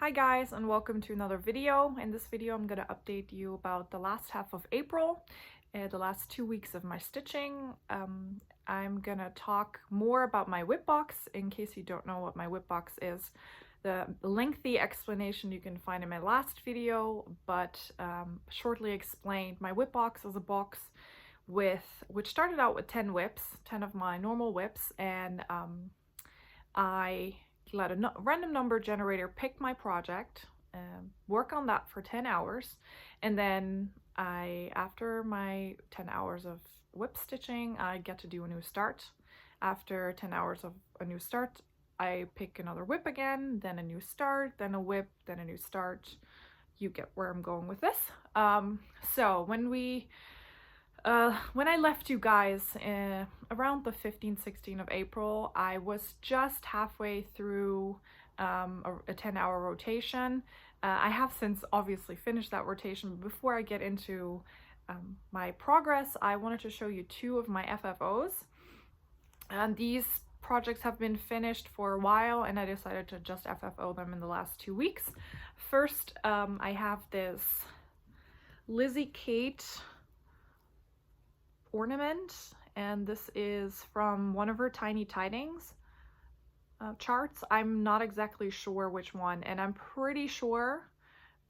Hi guys, and welcome to another video. In this video I'm going to update you about the last half of April, the last 2 weeks of my stitching. I'm going to talk more about my whip box in case you don't know what my whip box is. The lengthy explanation you can find in my last video, but shortly explained, my whip box is a box which started out with 10 whips, 10 of my normal whips, and I let a random number generator pick my project, work on that for 10 hours, and then after my 10 hours of whip stitching, I get to do a new start. After 10 hours of a new start, I pick another whip again, then a new start, then a whip, then a new start. You get where I'm going with this. So when I left you guys around the 15th, 16th of April, I was just halfway through a 10-hour rotation. I have since obviously finished that rotation, but before I get into my progress, I wanted to show you two of my FFOs. And these projects have been finished for a while, and I decided to just FFO them in the last 2 weeks. First, I have this Lizzie Kate ornament, and this is from one of her Tiny Tidings charts. I'm not exactly sure which one, and I'm pretty sure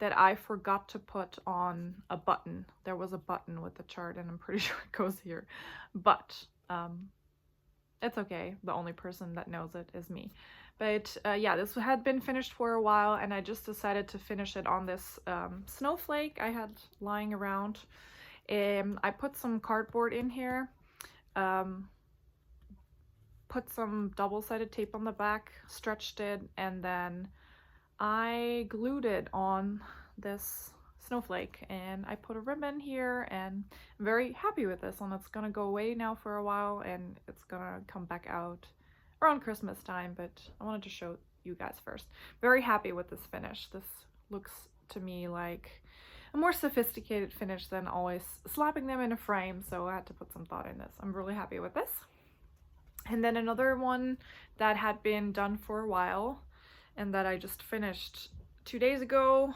that I forgot to put on a button. There was a button with the chart, and I'm pretty sure it goes here, but it's okay. The only person that knows it is me. But yeah, this had been finished for a while, and I just decided to finish it on this snowflake I had lying around. I put some cardboard in here, put some double-sided tape on the back, stretched it, and then I glued it on this snowflake, and I put a ribbon here, and I'm very happy with this one. It's gonna go away now for a while, and it's gonna come back out around Christmas time, but I wanted to show you guys first. Very happy with this finish. This looks to me like a more sophisticated finish than always slapping them in a frame, so I had to put some thought in this. I'm really happy with this. And then another one that had been done for a while and that I just finished 2 days ago,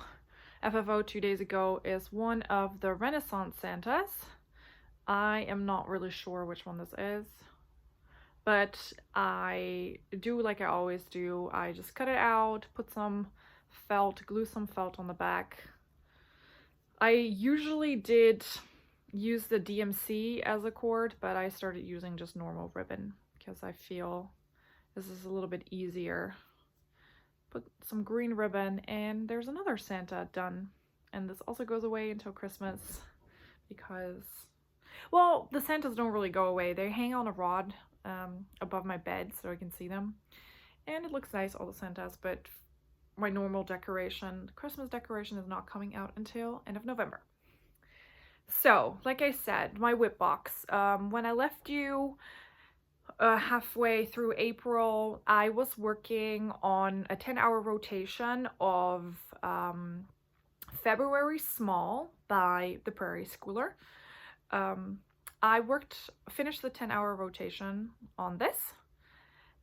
FFO 2 days ago, is one of the Renaissance Santas. I am not really sure which one this is, but I do like I always do. I just cut it out, put some felt, glue some felt on the back. I usually did use the DMC as a cord, but I started using just normal ribbon because I feel this is a little bit easier. Put some green ribbon, and there's another Santa done. And this also goes away until Christmas because, well, the Santas don't really go away. They hang on a rod above my bed so I can see them. And it looks nice, all the Santas, but my normal decoration, Christmas decoration, is not coming out until end of November. So, like I said, my whip box. When I left you halfway through April, I was working on a 10-hour rotation of February Small by the Prairie Schooler. I finished the 10-hour rotation on this.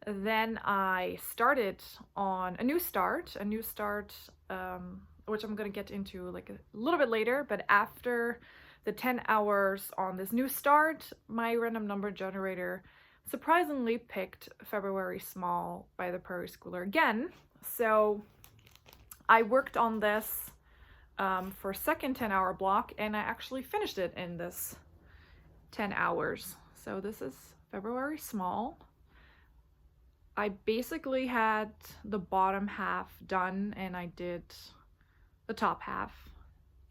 Then I started on a new start, which I'm going to get into like a little bit later, but after the 10 hours on this new start, my random number generator surprisingly picked February Small by the Prairie Schooler again. So I worked on this for a second 10-hour block, and I actually finished it in this 10 hours. So this is February Small. I basically had the bottom half done, and I did the top half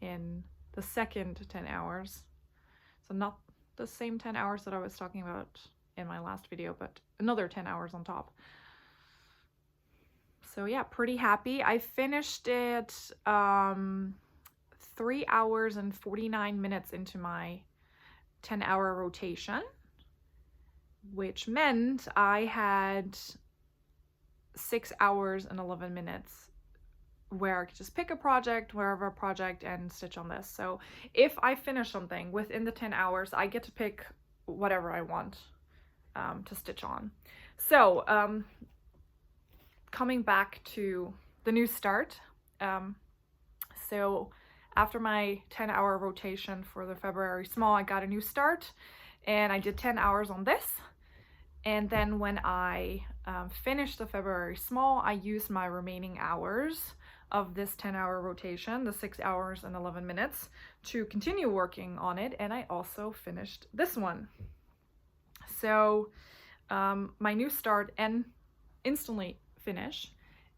in the second 10 hours. So not the same 10 hours that I was talking about in my last video, but another 10 hours on top. So yeah, pretty happy. I finished it 3 hours and 49 minutes into my 10-hour rotation, which meant I had 6 hours and 11 minutes where I could just pick a project, wherever project, and stitch on this. So if I finish something within the 10 hours, I get to pick whatever I want to stitch on. So coming back to the new start, So after my 10-hour rotation for the February small, I got a new start and I did 10 hours on this. And then when I finished the February small, I used my remaining hours of this 10-hour rotation, the 6 hours and 11 minutes, to continue working on it. And I also finished this one. So my new start and instantly finish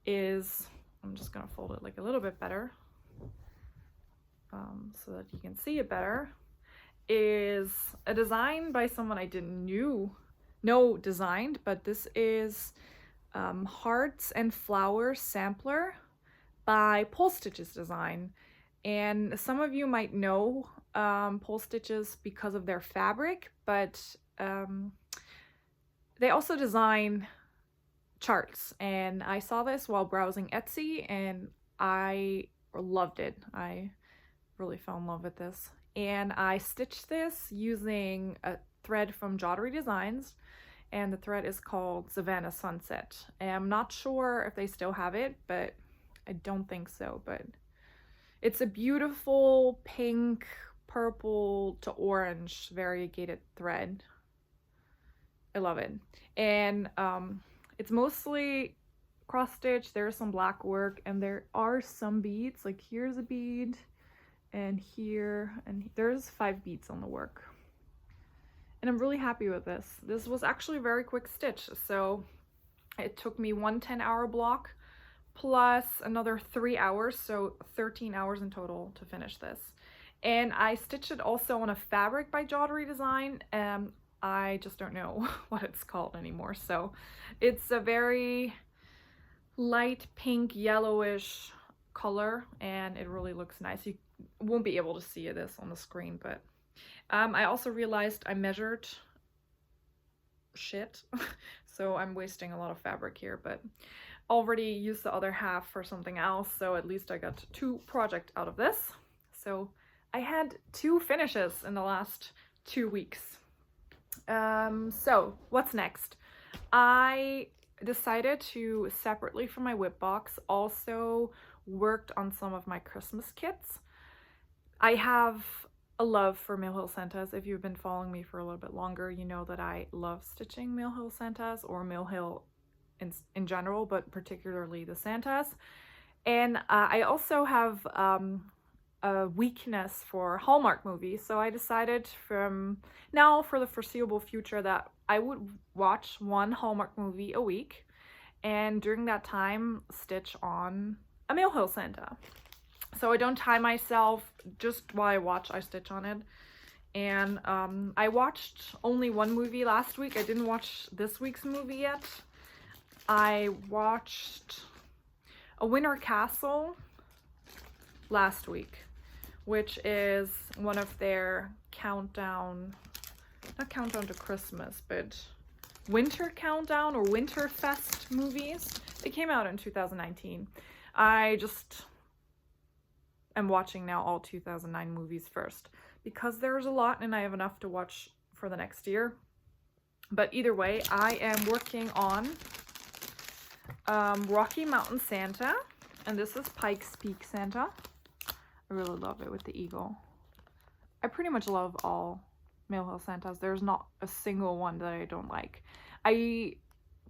is, I'm just gonna fold it like a little bit better so that you can see it better, is a design by someone I didn't know designed, but this is Hearts and Flowers Sampler by Pole Stitches Design. And some of you might know Pole Stitches because of their fabric, but they also design charts, and I saw this while browsing Etsy and I loved it. I really fell in love with this, and I stitched this using a thread from Jottery Designs, and the thread is called Savannah Sunset. And I'm not sure if they still have it, but I don't think so. But it's a beautiful pink, purple to orange variegated thread. I love it. And it's mostly cross stitch. There's some black work and there are some beads. Like here's a bead and here, and there's 5 beads on the work. And I'm really happy with this. This was actually a very quick stitch. So it took me one 10-hour block plus another 3 hours. So 13 hours in total to finish this. And I stitched it also on a fabric by Jottery Design. I just don't know what it's called anymore. So it's a very light pink yellowish color and it really looks nice. You won't be able to see this on the screen, but I also realized I measured shit. So I'm wasting a lot of fabric here, but already used the other half for something else. So at least I got 2 projects out of this. So I had 2 finishes in the last 2 weeks. So what's next? I decided to, separately from my whip box, also worked on some of my Christmas kits. I have a love for Mill Hill Santas. If you've been following me for a little bit longer, you know that I love stitching Mill Hill Santas, or Mill Hill in general, but particularly the Santas. And I also have a weakness for Hallmark movies, so I decided from now for the foreseeable future that I would watch 1 Hallmark movie a week, and during that time stitch on a Mill Hill Santa. So I don't tie myself, just while I watch I stitch on it. And I watched only 1 movie last week. I didn't watch this week's movie yet. I watched A Winter Castle last week, which is one of their countdown, not countdown to Christmas, but winter countdown or Winterfest movies. They came out in 2019. I just am watching now all 2009 movies first because there's a lot and I have enough to watch for the next year. But either way, I am working on Rocky Mountain Santa, and this is Pikes Peak Santa. I really love it with the eagle. I pretty much love all Mill Hill Santas. There's not a single one that I don't like. I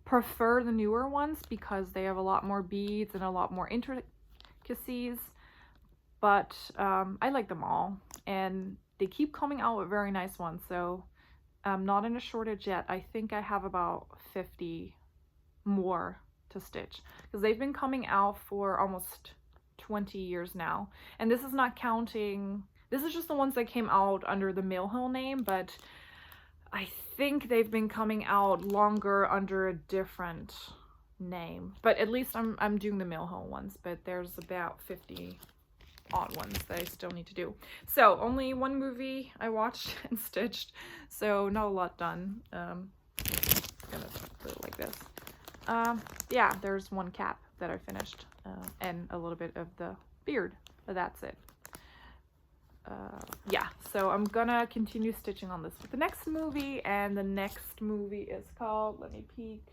prefer the newer ones because they have a lot more beads and a lot more intricacies, but I like them all and they keep coming out with very nice ones. So I'm not in a shortage yet. I think I have about 50 more to stitch because they've been coming out for almost 20 years now, and this is not counting, this is just the ones that came out under the Mill Hill name, but I think they've been coming out longer under a different name. But at least I'm doing the Mill Hill ones, but there's about 50 odd ones that I still need to do. So only 1 movie I watched and stitched, so not a lot done. Gonna put it like this. Yeah, there's 1 cap that I finished, and a little bit of the beard, but that's it. Yeah, so I'm gonna continue stitching on this with the next movie, and the next movie is called, let me peek,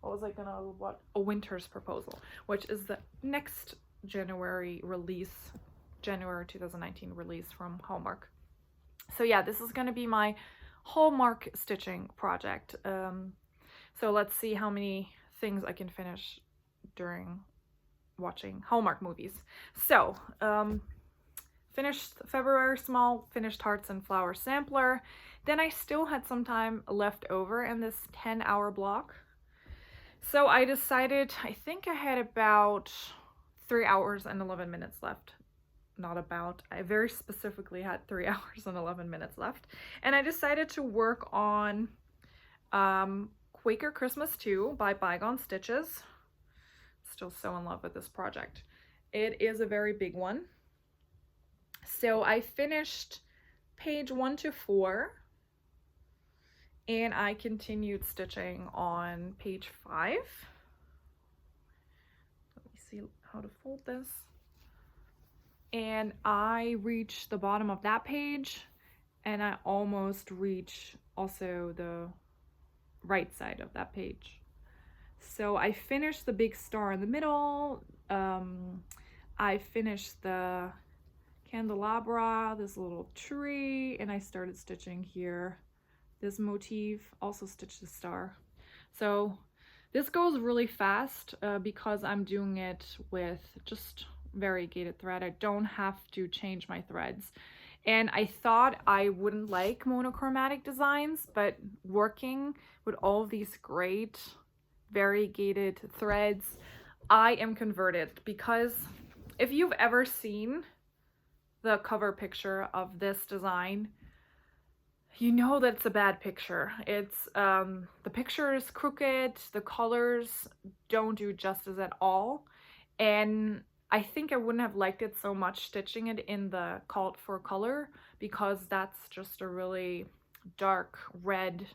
what was I gonna, A Winter's Proposal, which is the next January release, January 2019 release from Hallmark. So yeah, this is going to be my Hallmark stitching project. So let's see how many things I can finish during watching Hallmark movies. So, finished February small, finished Hearts and Flowers sampler. Then I still had some time left over in this 10-hour block. So I decided, I think I had about 3 hours and 11 minutes left. Not about, I very specifically had 3 hours and 11 minutes left. And I decided to work on Quaker Christmas 2 by Bygone Stitches. Still so in love with this project. It is a very big one. So I finished page 1 to 4 and I continued stitching on page 5. Let me see how to fold this. And I reach the bottom of that page and I almost reach also the right side of that page. So I finished the big star in the middle. I finished the candelabra, this little tree, and I started stitching here this motif, also stitched the star. So this goes really fast because I'm doing it with just variegated thread. I don't have to change my threads. And I thought I wouldn't like monochromatic designs, but working with all of these great variegated threads, I am converted, because if you've ever seen the cover picture of this design, you know that it's a bad picture. It's the picture is crooked, the colors don't do justice at all, and I think I wouldn't have liked it so much stitching it in the Called for color, because that's just a really dark red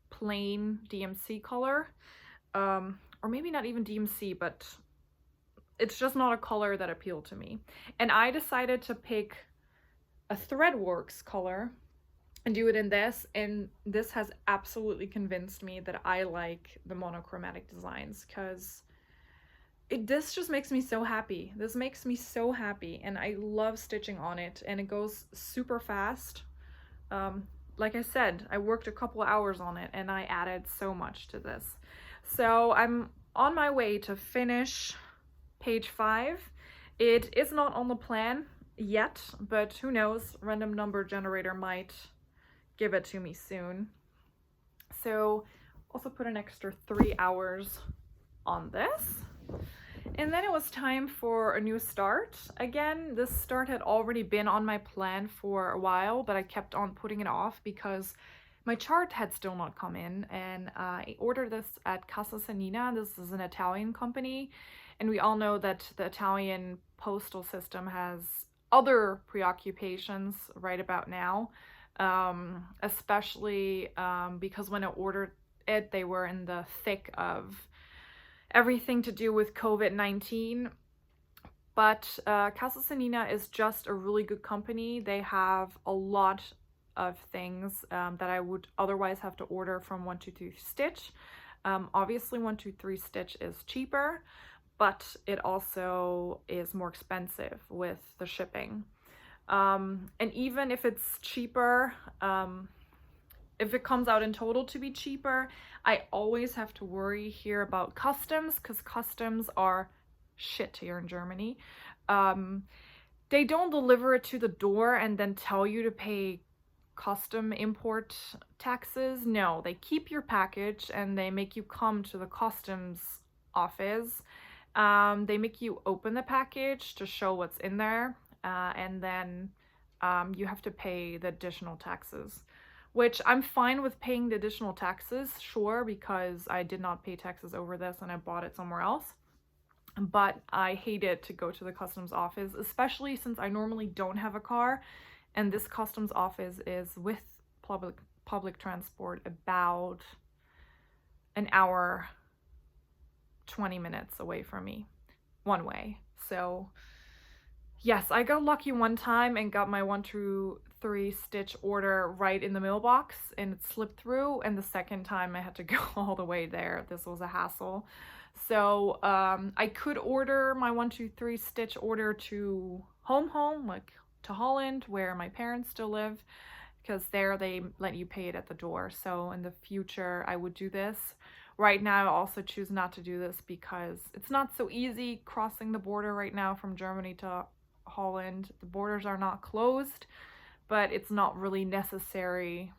plain DMC color, or maybe not even DMC, but it's just not a color that appealed to me. And I decided to pick a Threadworks color and do it in this, and this has absolutely convinced me that I like the monochromatic designs, because this just makes me so happy. This makes me so happy, and I love stitching on it, and it goes super fast. Like I said, I worked a couple hours on it and I added so much to this. So I'm on my way to finish page 5. It is not on the plan yet, but who knows, random number generator might give it to me soon. So also put an extra 3 hours on this. And then it was time for a new start. Again, this start had already been on my plan for a while, but I kept on putting it off because my chart had still not come in, and I ordered this at Casa Sanina. This is an Italian company, and we all know that the Italian postal system has other preoccupations right about now, especially because when I ordered it, they were in the thick of everything to do with COVID-19. But Casa Sanina is just a really good company. They have a lot of things that I would otherwise have to order from 123 Stitch. Obviously 123 Stitch is cheaper, but it also is more expensive with the shipping. And even if it's cheaper, if it comes out in total to be cheaper, I always have to worry here about customs, because customs are shit here in Germany. They don't deliver it to the door and then tell you to pay custom import taxes. No, they keep your package and they make you come to the customs office. They make you open the package to show what's in there, and then you have to pay the additional taxes, which I'm fine with paying the additional taxes, sure, because I did not pay taxes over this and I bought it somewhere else. But I hate it to go to the customs office, especially since I normally don't have a car, and this customs office is with public transport about an hour, 20 minutes away from me, one way. So yes, I got lucky one time and got my 123 Stitch order right in the mailbox and it slipped through, and the second time I had to go all the way there. This was a hassle. So I could order my 123 stitch order to home, like to Holland, where my parents still live, because there they let you pay it at the door. So in the future, I would do this. Right now, I also choose not to do this because it's not so easy crossing the border right now from Germany to Holland. The borders are not closed, but it's not really necessary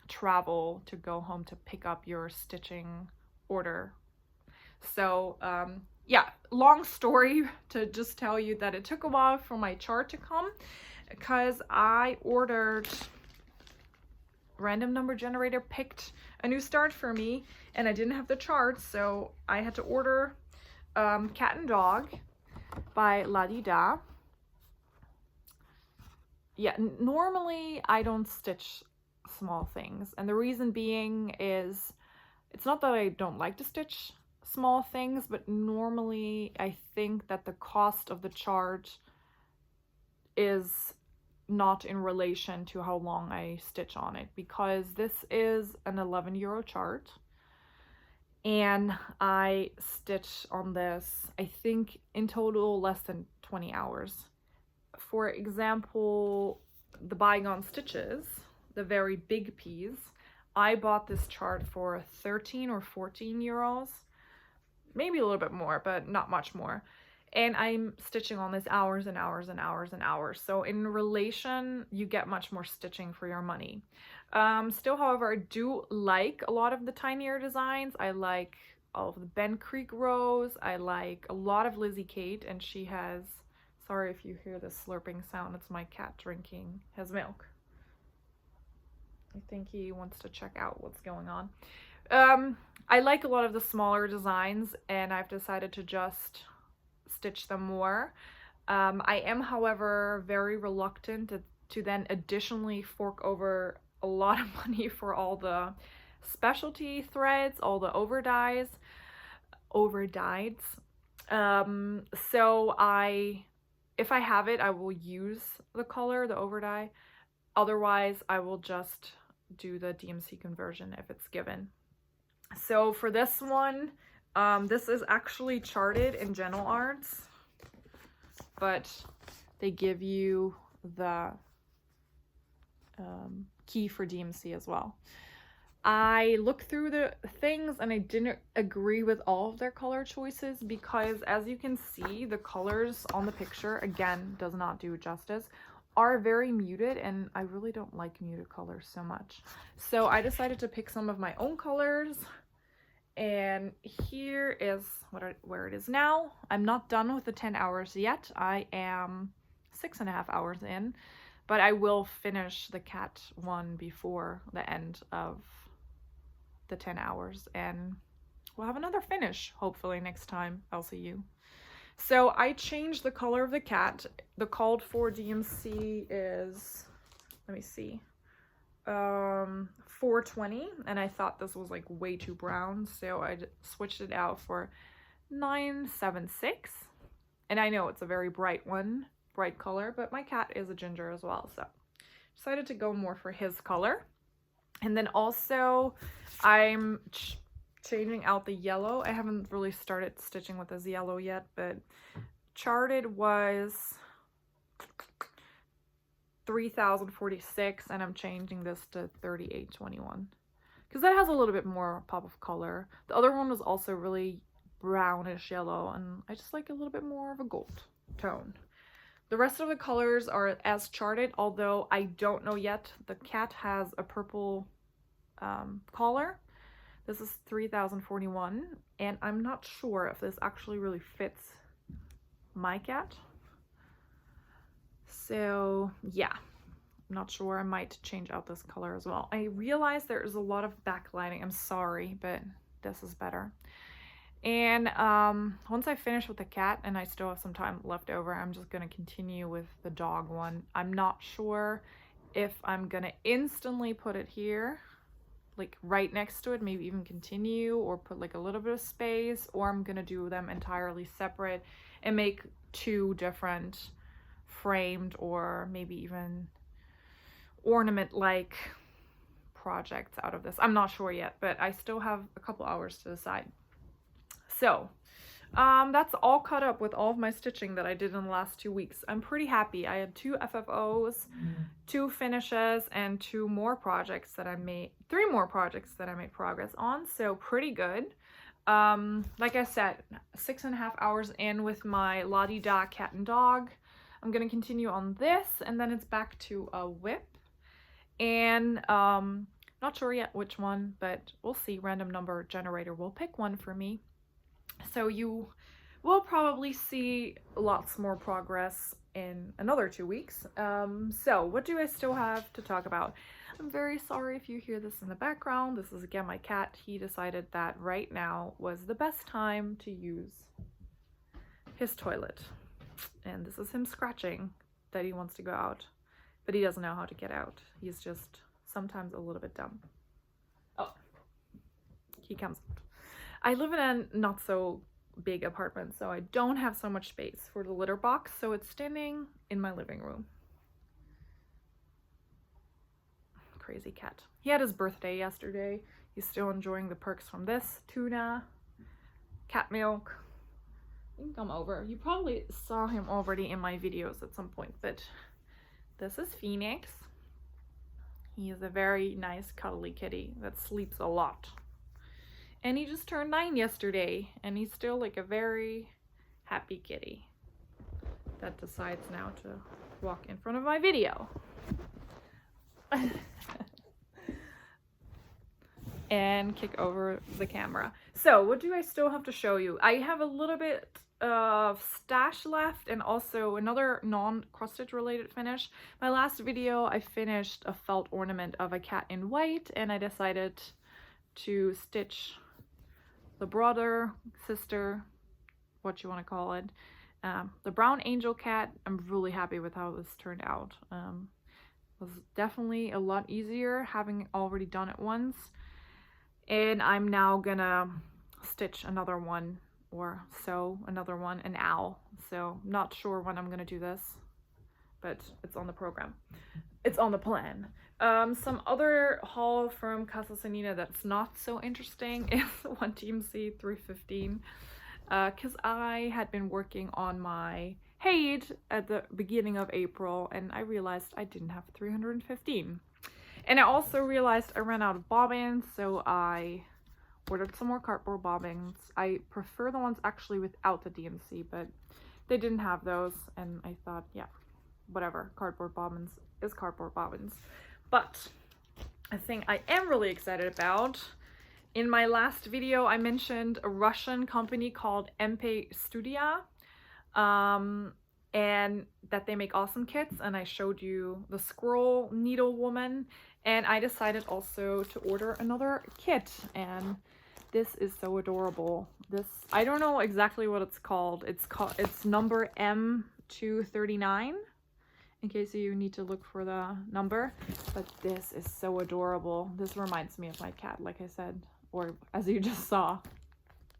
travel to go home to pick up your stitching order. So yeah, long story to just tell you that it took a while for my chart to come because I ordered random number generator, picked a new start for me, and I didn't have the chart, so I had to order Cat and Dog by La Di Da. Yeah, normally I don't stitch small things, and the reason being is it's not that I don't like to stitch small things, but normally I think that the cost of the chart is not in relation to how long I stitch on it, because this is an 11 euro chart and I stitch on this, I think in total less than 20 hours. For example, the bygone stitches, the very big piece, I bought this chart for 13 or 14 euros, maybe a little bit more, but not much more. And I'm stitching on this hours and hours and hours and hours. So in relation, you get much more stitching for your money. Still, however, I do like a lot of the tinier designs. I like all of the Ben Creek rows. I like a lot of Lizzie Kate, and she has, sorry if you hear this slurping sound, it's my cat drinking his milk. I think he wants to check out what's going on. I like a lot of the smaller designs, and I've decided to just stitch them more. I am, however, very reluctant to then additionally fork over a lot of money for all the specialty threads, all the overdyes. So if I have it, I will use the color, the overdye. Otherwise, I will just do the DMC conversion if it's given. So for this one, this is actually charted in General Arts, but they give you the key for DMC as well. I looked through the things and I didn't agree with all of their color choices because, as you can see, the colors on the picture, again, does not do justice, are very muted, and I really don't like muted colors so much. So I decided to pick some of my own colors. And here is where it is now. I'm not done with the 10 hours yet. I am 6.5 hours in, but I will finish the cat one before the end of the 10 hours, and we'll have another finish hopefully next time I'll see you. So I changed the color of the cat. The called for DMC is, let me see, 420, and I thought this was like way too brown, so I switched it out for 976. And I know it's a very bright color, but my cat is a ginger as well, so decided to go more for his color. And then also I'm changing out the yellow. I haven't really started stitching with this yellow yet, but charted was 3046, and I'm changing this to 3821 because that has a little bit more pop of color. The other one was also really brownish yellow, and I just like a little bit more of a gold tone. The rest of the colors are as charted, although I don't know yet. The cat has a purple collar. This is 3041, and I'm not sure if this actually really fits my cat. So yeah, I'm not sure. I might change out this color as well. I realize there is a lot of backlighting. I'm sorry, but this is better. And once I finish with the cat, and I still have some time left over, I'm just going to continue with the dog one. I'm not sure if I'm going to instantly put it here, like right next to it, maybe even continue, or put like a little bit of space, or I'm going to do them entirely separate and make two different framed or maybe even ornament-like projects out of this. I'm not sure yet, but I still have a couple hours to decide. So That's all caught up with all of my stitching that I did in the last 2 weeks. I'm pretty happy. I had 2 FFOs, 2 finishes, and 2 more projects that I made, 3 more projects that I made progress on, so pretty good. Like I said, 6.5 hours in with my la-di-da cat and dog. I'm gonna continue on this, and then it's back to a whip. And not sure yet which one, but we'll see. Random number generator will pick one for me. So you will probably see lots more progress in another 2 weeks. So what do I still have to talk about? I'm very sorry if you hear this in the background. This is again my cat. He decided that right now was the best time to use his toilet. And this is him scratching that he wants to go out, but he doesn't know how to get out. He's just sometimes a little bit dumb. Oh, he comes out. I live in a not so big apartment, so I don't have so much space for the litter box, so it's standing in my living room. Crazy cat. He had his birthday yesterday. He's still enjoying the perks from this. Tuna, cat milk. You can come over. You probably saw him already in my videos at some point, but this is Phoenix. He is a very nice cuddly kitty that sleeps a lot. And he just turned 9 yesterday, and he's still like a very happy kitty that decides now to walk in front of my video. And kick over the camera. So what do I still have to show you? I have a little bit of stash left, and also another non-cross-stitch related finish. My last video I finished a felt ornament of a cat in white, and I decided to stitch the brother, sister, what you want to call it, the brown angel cat. I'm really happy with how this turned out. It was definitely a lot easier having already done it once, and I'm now gonna stitch another one or sew another one, an owl. So not sure when I'm gonna do this, but it's on the program. It's on the plan. Some other haul from Casa Sanina that's not so interesting is 1 Team C 315, because I had been working on my Haid at the beginning of April, and I realized I didn't have 315. And I also realized I ran out of bobbins, so I ordered some more cardboard bobbins. I prefer the ones actually without the DMC, but they didn't have those, and I thought, yeah, whatever, cardboard bobbins is cardboard bobbins. But a thing I am really excited about, in my last video I mentioned a Russian company called MP Studia, and that they make awesome kits, and I showed you the squirrel needle woman, and I decided also to order another kit, and this is so adorable. This, I don't know exactly what it's called. It's number M239, in case you need to look for the number, but this is so adorable. This reminds me of my cat, like I said, or as you just saw.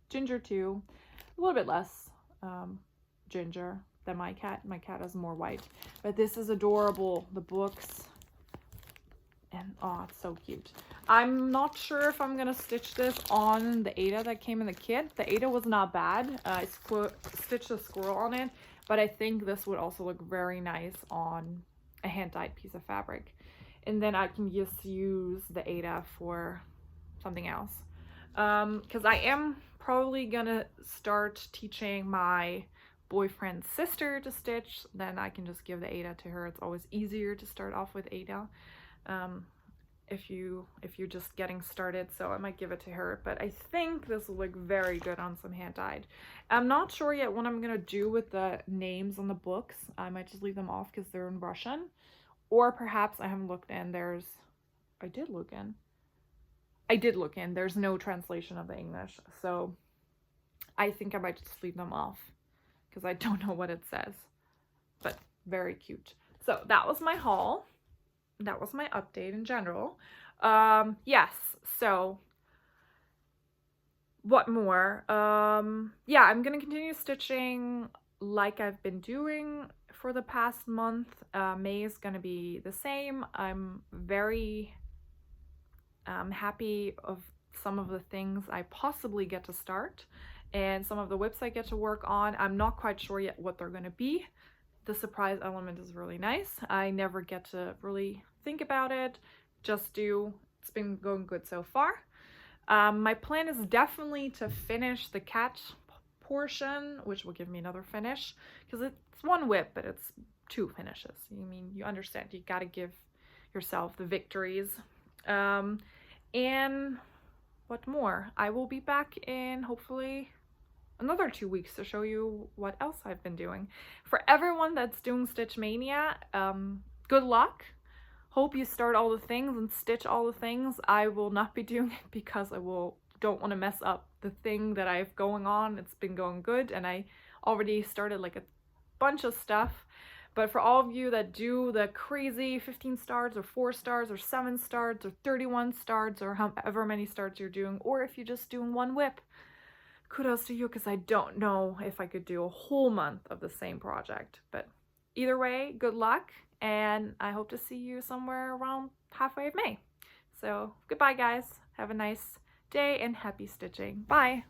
Ginger too, a little bit less ginger than my cat. My cat is more white, but this is adorable. The books, and oh, it's so cute. I'm not sure if I'm gonna stitch this on the Ada that came in the kit. The Ada was not bad. I stitched a squirrel on it, but I think this would also look very nice on a hand-dyed piece of fabric. And then I can just use the Ada for something else. Because I am probably gonna start teaching my boyfriend's sister to stitch. Then I can just give the Ada to her. It's always easier to start off with Ada. If you're just getting started, so I might give it to her, but I think this will look very good on some hand-dyed. I'm not sure yet what I'm gonna do with the names on the books. I might just leave them off because they're in Russian, or perhaps I haven't looked in. I did look in. There's no translation of the English, so I think I might just leave them off because I don't know what it says, but very cute. So that was my haul. That was my update in general. Yes, so what more? Yeah, I'm gonna continue stitching like I've been doing for the past month. May is gonna be the same. I'm very happy of some of the things I possibly get to start, and some of the whips I get to work on. I'm not quite sure yet what they're going to be. The surprise element is really nice. I never get to really think about it, just do. It's been going good so far. My plan is definitely to finish the cat portion, which will give me another finish, because it's one whip, but it's two finishes. I mean, you understand, you gotta give yourself the victories. And what more? I will be back in hopefully another 2 weeks to show you what else I've been doing. For everyone that's doing Stitch Mania, good luck. Hope you start all the things and stitch all the things. I will not be doing it because don't want to mess up the thing that I have going on. It's been going good, and I already started like a bunch of stuff. But for all of you that do the crazy 15 stars or 4 stars or 7 stars or 31 stars or however many stars you're doing, or if you're just doing one whip, kudos to you, because I don't know if I could do a whole month of the same project. But either way, good luck, and I hope to see you somewhere around halfway of May. So goodbye, guys. Have a nice day and happy stitching. Bye.